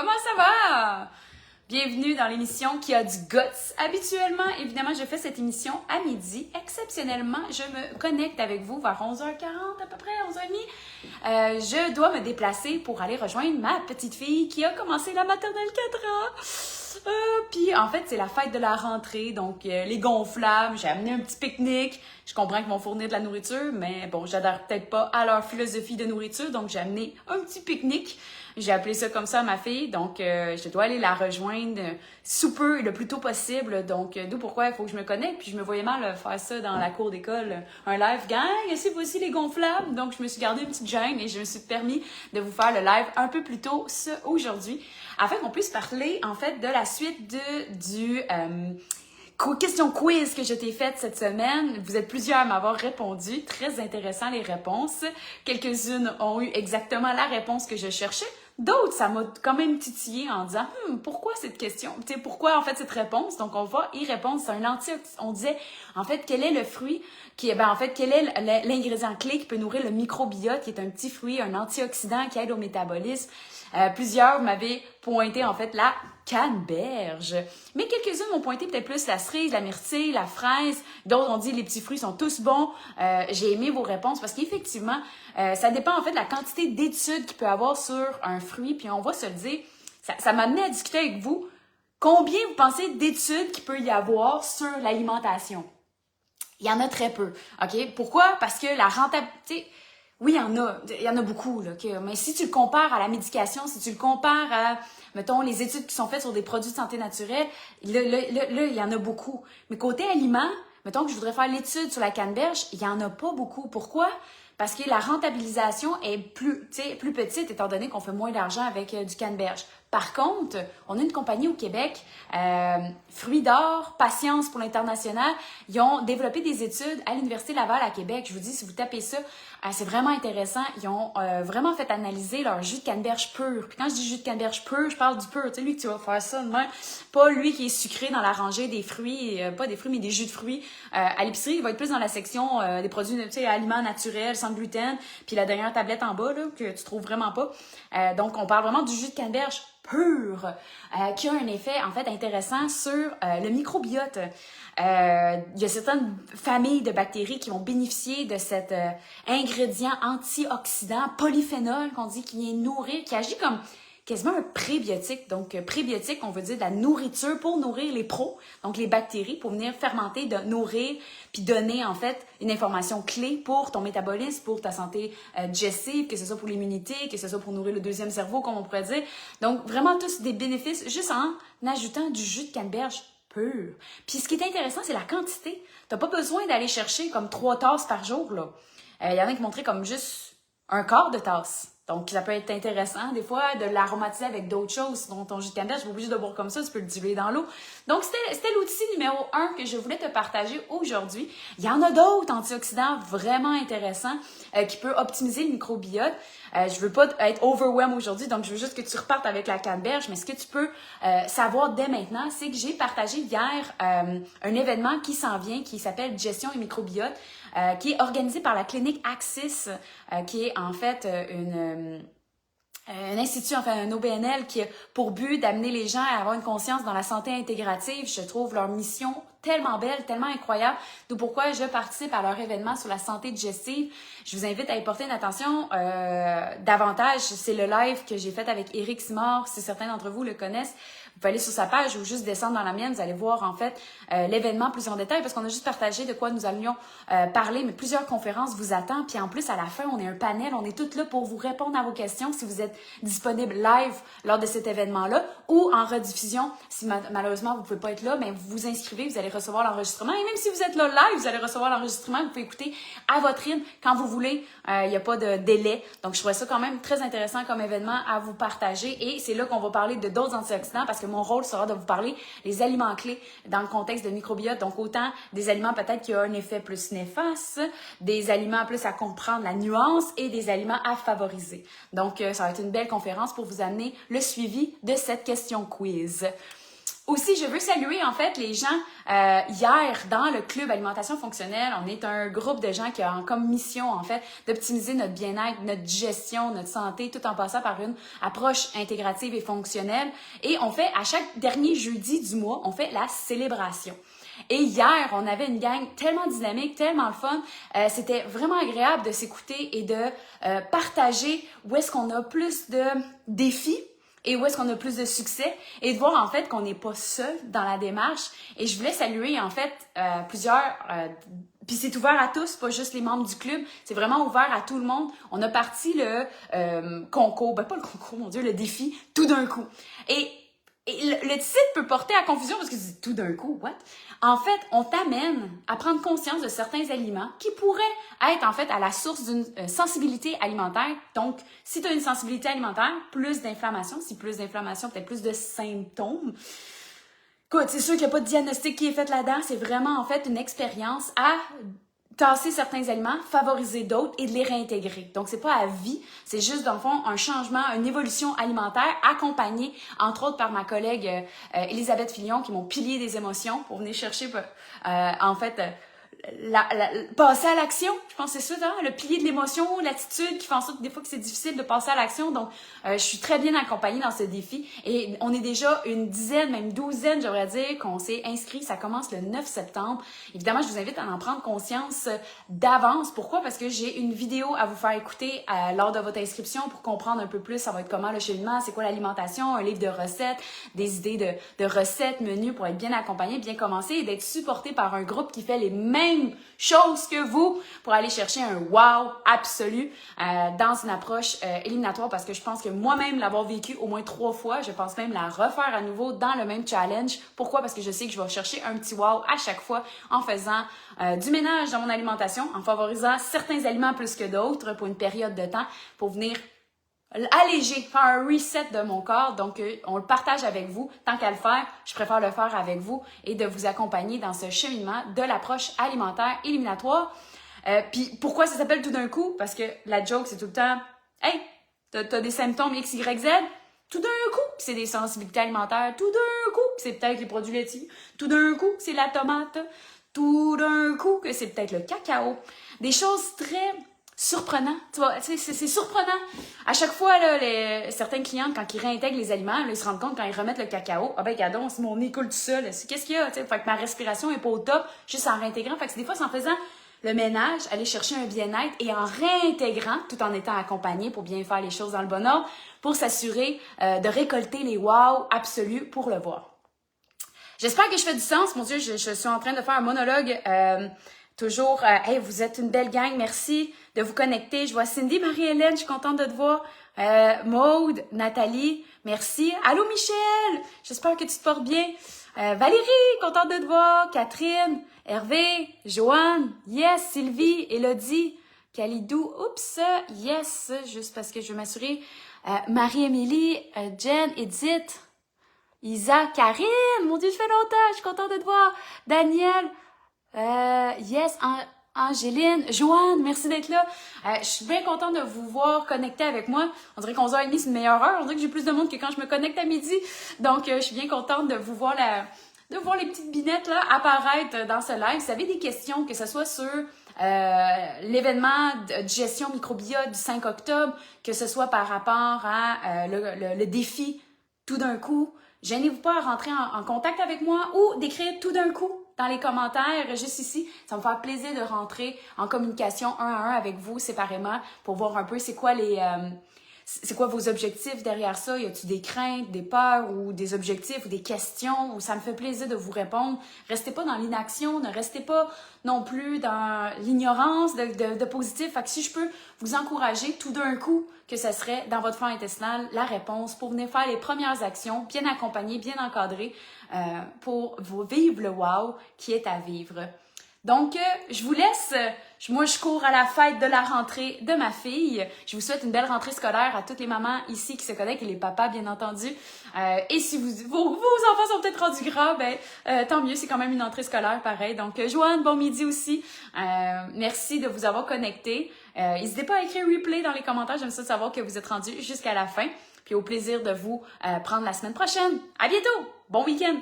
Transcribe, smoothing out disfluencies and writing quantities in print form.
comment ça va? Bienvenue dans l'émission qui a du guts. Habituellement, évidemment, je fais cette émission à midi. Exceptionnellement, je me connecte avec vous vers 11h40 à peu près, 11h30. Je dois me déplacer pour aller rejoindre ma petite fille qui a commencé la maternelle 4 ans. Puis en fait, c'est la fête de la rentrée, donc les gonflables, j'ai amené un petit pique-nique. Je comprends qu'ils vont fournir de la nourriture, mais bon, j'adhère peut-être pas à leur philosophie de nourriture, donc j'ai amené un petit pique-nique. J'ai appelé ça comme ça à ma fille, donc je dois aller la rejoindre sous peu, le plus tôt possible. Donc, d'où pourquoi il faut que je me connecte. Puis je me voyais mal faire ça dans la cour d'école, un live. Gang, c'est voici les gonflables. Donc, je me suis gardé une petite gêne et je me suis permis de vous faire le live un peu plus tôt aujourd'hui, afin qu'on puisse parler, en fait, de la suite du question quiz que je t'ai faite cette semaine. Vous êtes plusieurs à m'avoir répondu. Très intéressant les réponses. Quelques-unes ont eu exactement la réponse que je cherchais. D'autres, ça m'a quand même titillé en disant pourquoi cette question? Tu sais, pourquoi en fait cette réponse? Donc on va y répondre. C'est un antioxydant. On disait en fait quel est le fruit quel est l'ingrédient clé qui peut nourrir le microbiote, qui est un petit fruit, un antioxydant qui aide au métabolisme. Plusieurs m'avaient pointé en fait la canneberge. Mais quelques-unes m'ont pointé peut-être plus la cerise, la myrtille, la fraise. D'autres ont dit les petits fruits sont tous bons. J'ai aimé vos réponses parce qu'effectivement, ça dépend en fait de la quantité d'études qu'il peut avoir sur un fruit. Puis on va se le dire, ça m'a amené à discuter avec vous. Combien vous pensez d'études qu'il peut y avoir sur l'alimentation? Il y en a très peu. OK? Pourquoi? Parce que la rentabilité... Oui, il y en a beaucoup, là, okay? Mais si tu le compares à la médication, si tu le compares à, mettons, les études qui sont faites sur des produits de santé naturelle, là, il y en a beaucoup. Mais côté aliments, mettons que je voudrais faire l'étude sur la canneberge, il y en a pas beaucoup. Pourquoi? Parce que la rentabilisation est plus petite, étant donné qu'on fait moins d'argent avec du canneberge. Par contre, on a une compagnie au Québec, Fruits d'or, Patience pour l'international. Ils ont développé des études à l'Université Laval à Québec. Je vous dis, si vous tapez ça, c'est vraiment intéressant. Ils ont vraiment fait analyser leur jus de canneberge pur. Puis quand je dis jus de canneberge pur, je parle du pur. Tu sais, lui, tu vas faire ça demain. Pas lui qui est sucré dans la rangée des fruits, pas des fruits, mais des jus de fruits. À l'épicerie, il va être plus dans la section des produits, tu sais, aliments naturels, sans gluten. Puis la dernière tablette en bas, là, que tu trouves vraiment pas. Donc, on parle vraiment du jus de canneberge pur, qui a un effet en fait intéressant sur le microbiote. Il y a certaines familles de bactéries qui vont bénéficier de cet ingrédient antioxydant polyphénol qu'on dit qui vient nourrir, qui agit comme quasiment un prébiotique. Donc, prébiotique, on veut dire de la nourriture pour nourrir les pros, donc les bactéries, pour venir fermenter, de nourrir, puis donner en fait une information clé pour ton métabolisme, pour ta santé digestive, que ce soit pour l'immunité, que ce soit pour nourrir le deuxième cerveau, comme on pourrait dire. Donc, vraiment tous des bénéfices juste en ajoutant du jus de canneberge pur. Puis, ce qui est intéressant, c'est la quantité. T'as pas besoin d'aller chercher comme 3 tasses par jour, là. Il y en a qui montraient comme juste un quart de tasse. Donc, ça peut être intéressant, des fois, de l'aromatiser avec d'autres choses. Donc, ton jus de canneberge, tu n'es pas obligé de boire comme ça, tu peux le diluer dans l'eau. Donc, c'était l'outil numéro 1 que je voulais te partager aujourd'hui. Il y en a d'autres antioxydants vraiment intéressants qui peuvent optimiser le microbiote. Je veux pas être overwhelmed aujourd'hui, donc je veux juste que tu repartes avec la canneberge. Mais ce que tu peux savoir dès maintenant, c'est que j'ai partagé hier un événement qui s'en vient, qui s'appelle Gestion et microbiote, qui est organisé par la clinique Axis, qui est en fait un institut, enfin un OBNL qui a pour but d'amener les gens à avoir une conscience dans la santé intégrative. Je trouve leur mission tellement belle, tellement incroyable, d'où pourquoi je participe à leur événement sur la santé digestive. Je vous invite à y porter une attention davantage. C'est le live que j'ai fait avec Éric Simard, si certains d'entre vous le connaissent. Vous pouvez aller sur sa page ou juste descendre dans la mienne, vous allez voir en fait l'événement plus en détail parce qu'on a juste partagé de quoi nous allions parler, mais plusieurs conférences vous attendent. Puis en plus, à la fin, on est un panel, on est toutes là pour vous répondre à vos questions si vous êtes disponible live lors de cet événement-là ou en rediffusion. Si malheureusement, vous ne pouvez pas être là, mais vous vous inscrivez, vous allez recevoir l'enregistrement. Et même si vous êtes là live, vous allez recevoir l'enregistrement, vous pouvez écouter à votre rythme quand vous voulez. Il n'y a pas de délai. Donc, je trouvais ça quand même très intéressant comme événement à vous partager. Et c'est là qu'on va parler de d'autres antioxydants parce que mon rôle sera de vous parler des aliments clés dans le contexte de microbiote. Donc, autant des aliments peut-être qui ont un effet plus néfaste, des aliments plus à comprendre la nuance et des aliments à favoriser. Donc, ça va être une belle conférence pour vous amener le suivi de cette question quiz. Aussi, je veux saluer en fait les gens hier dans le club alimentation fonctionnelle. On est un groupe de gens qui ont comme mission en fait d'optimiser notre bien-être, notre digestion, notre santé, tout en passant par une approche intégrative et fonctionnelle. Et on fait à chaque dernier jeudi du mois, on fait la célébration. Et hier, on avait une gang tellement dynamique, tellement le fun. C'était vraiment agréable de s'écouter et de partager où est-ce qu'on a plus de défis et où est-ce qu'on a plus de succès et de voir en fait qu'on n'est pas seul dans la démarche. Et je voulais saluer en fait plusieurs... puis c'est ouvert à tous, pas juste les membres du club. C'est vraiment ouvert à tout le monde. On a parti le concours, ben pas le concours, mon Dieu, le défi, tout d'un coup. Et le titre peut porter à confusion parce que c'est tout d'un coup, what? En fait, on t'amène à prendre conscience de certains aliments qui pourraient être en fait à la source d'une sensibilité alimentaire. Donc, si tu as une sensibilité alimentaire, plus d'inflammation. Si plus d'inflammation, peut-être plus de symptômes. Écoute, c'est sûr qu'il n'y a pas de diagnostic qui est fait là-dedans. C'est vraiment en fait une expérience à tasser certains aliments, favoriser d'autres et de les réintégrer. Donc, c'est pas à vie, c'est juste, dans le fond, un changement, une évolution alimentaire accompagnée, entre autres, par ma collègue Elisabeth Fillon, qui est mon pilier des émotions, pour venir chercher, en fait, passer à l'action. Je pense que c'est ça, hein? Le pilier de l'émotion, l'attitude qui fait en sorte que des fois que c'est difficile de passer à l'action. Donc, je suis très bien accompagnée dans ce défi. Et on est déjà une dizaine, même douzaine, j'aimerais dire, qu'on s'est inscrit. Ça commence le 9 septembre. Évidemment, je vous invite à en prendre conscience d'avance. Pourquoi? Parce que j'ai une vidéo à vous faire écouter lors de votre inscription pour comprendre un peu plus ça va être comment le cheminement, c'est quoi l'alimentation, un livre de recettes, des idées de recettes, menus pour être bien accompagné, bien commencé et d'être supporté par un groupe qui fait les mêmes chose que vous pour aller chercher un wow absolu dans une approche éliminatoire parce que je pense que moi-même l'avoir vécu au moins 3 fois, je pense même la refaire à nouveau dans le même challenge. Pourquoi? Parce que je sais que je vais chercher un petit wow à chaque fois en faisant du ménage dans mon alimentation, en favorisant certains aliments plus que d'autres pour une période de temps pour venir alléger, faire un reset de mon corps. Donc, on le partage avec vous. Tant qu'à le faire, je préfère le faire avec vous et de vous accompagner dans ce cheminement de l'approche alimentaire éliminatoire. Puis, pourquoi ça s'appelle tout d'un coup? Parce que la joke, c'est tout le temps, hey, t'as des symptômes X, Y, Z, tout d'un coup, c'est des sensibilités alimentaires, tout d'un coup, c'est peut-être les produits laitiers, tout d'un coup, c'est la tomate, tout d'un coup, que c'est peut-être le cacao. Des choses très surprenant, tu vois, c'est surprenant. À chaque fois, là, certains clients, quand ils réintègrent les aliments, là, ils se rendent compte quand ils remettent le cacao, ah ben, cadon, c'est mon nez coule tout seul. Qu'est-ce qu'il y a, tu sais? Fait que ma respiration est pas au top, juste en réintégrant. Fait que des fois, c'est en faisant le ménage, aller chercher un bien-être et en réintégrant, tout en étant accompagné pour bien faire les choses dans le bon ordre, pour s'assurer de récolter les wow absolus pour le voir. J'espère que je fais du sens. Mon Dieu, je suis en train de faire un monologue. Toujours, hey, vous êtes une belle gang, merci de vous connecter. Je vois Cindy, Marie-Hélène, je suis contente de te voir. Maude, Nathalie, merci. Allô Michel, j'espère que tu te portes bien. Valérie, contente de te voir. Catherine, Hervé, Joanne, yes, Sylvie, Élodie, Kalidou, oups, yes, juste parce que je veux m'assurer. Marie-Émilie, Jen, Edith, Isa, Karine, mon Dieu, je fais longtemps, je suis contente de te voir. Daniel, yes, Angéline, Joanne, merci d'être là. Je suis bien contente de vous voir connecter avec moi. On dirait qu'11h30, c'est une meilleure heure. On dirait que j'ai plus de monde que quand je me connecte à midi. Donc, je suis bien contente de vous voir de voir les petites binettes là apparaître dans ce live. Si vous avez des questions, que ce soit sur l'événement de gestion microbiote du 5 octobre, que ce soit par rapport à le défi tout d'un coup, gênez-vous pas à rentrer en contact avec moi ou d'écrire tout d'un coup dans les commentaires, juste ici. Ça me fait plaisir de rentrer en communication un à un avec vous séparément pour voir un peu c'est quoi vos objectifs derrière ça. Y a-t-il des craintes, des peurs ou des objectifs ou des questions? Ça me fait plaisir de vous répondre. Restez pas dans l'inaction, ne restez pas non plus dans l'ignorance de positif. Fait que si je peux vous encourager tout d'un coup que ce serait dans votre flore intestinal la réponse pour venir faire les premières actions, bien accompagnées, bien encadrées, pour vous vivre le wow qui est à vivre. Donc, je vous laisse. Moi, je cours à la fête de la rentrée de ma fille. Je vous souhaite une belle rentrée scolaire à toutes les mamans ici qui se connectent et les papas, bien entendu. Et si vos enfants sont peut-être rendus grands, tant mieux, c'est quand même une entrée scolaire pareil. Donc, Joanne, bon midi aussi. Merci de vous avoir connectés. N'hésitez pas à écrire replay dans les commentaires. J'aime ça de savoir que vous êtes rendus jusqu'à la fin. Puis au plaisir de vous prendre la semaine prochaine. À bientôt! Bon week-end!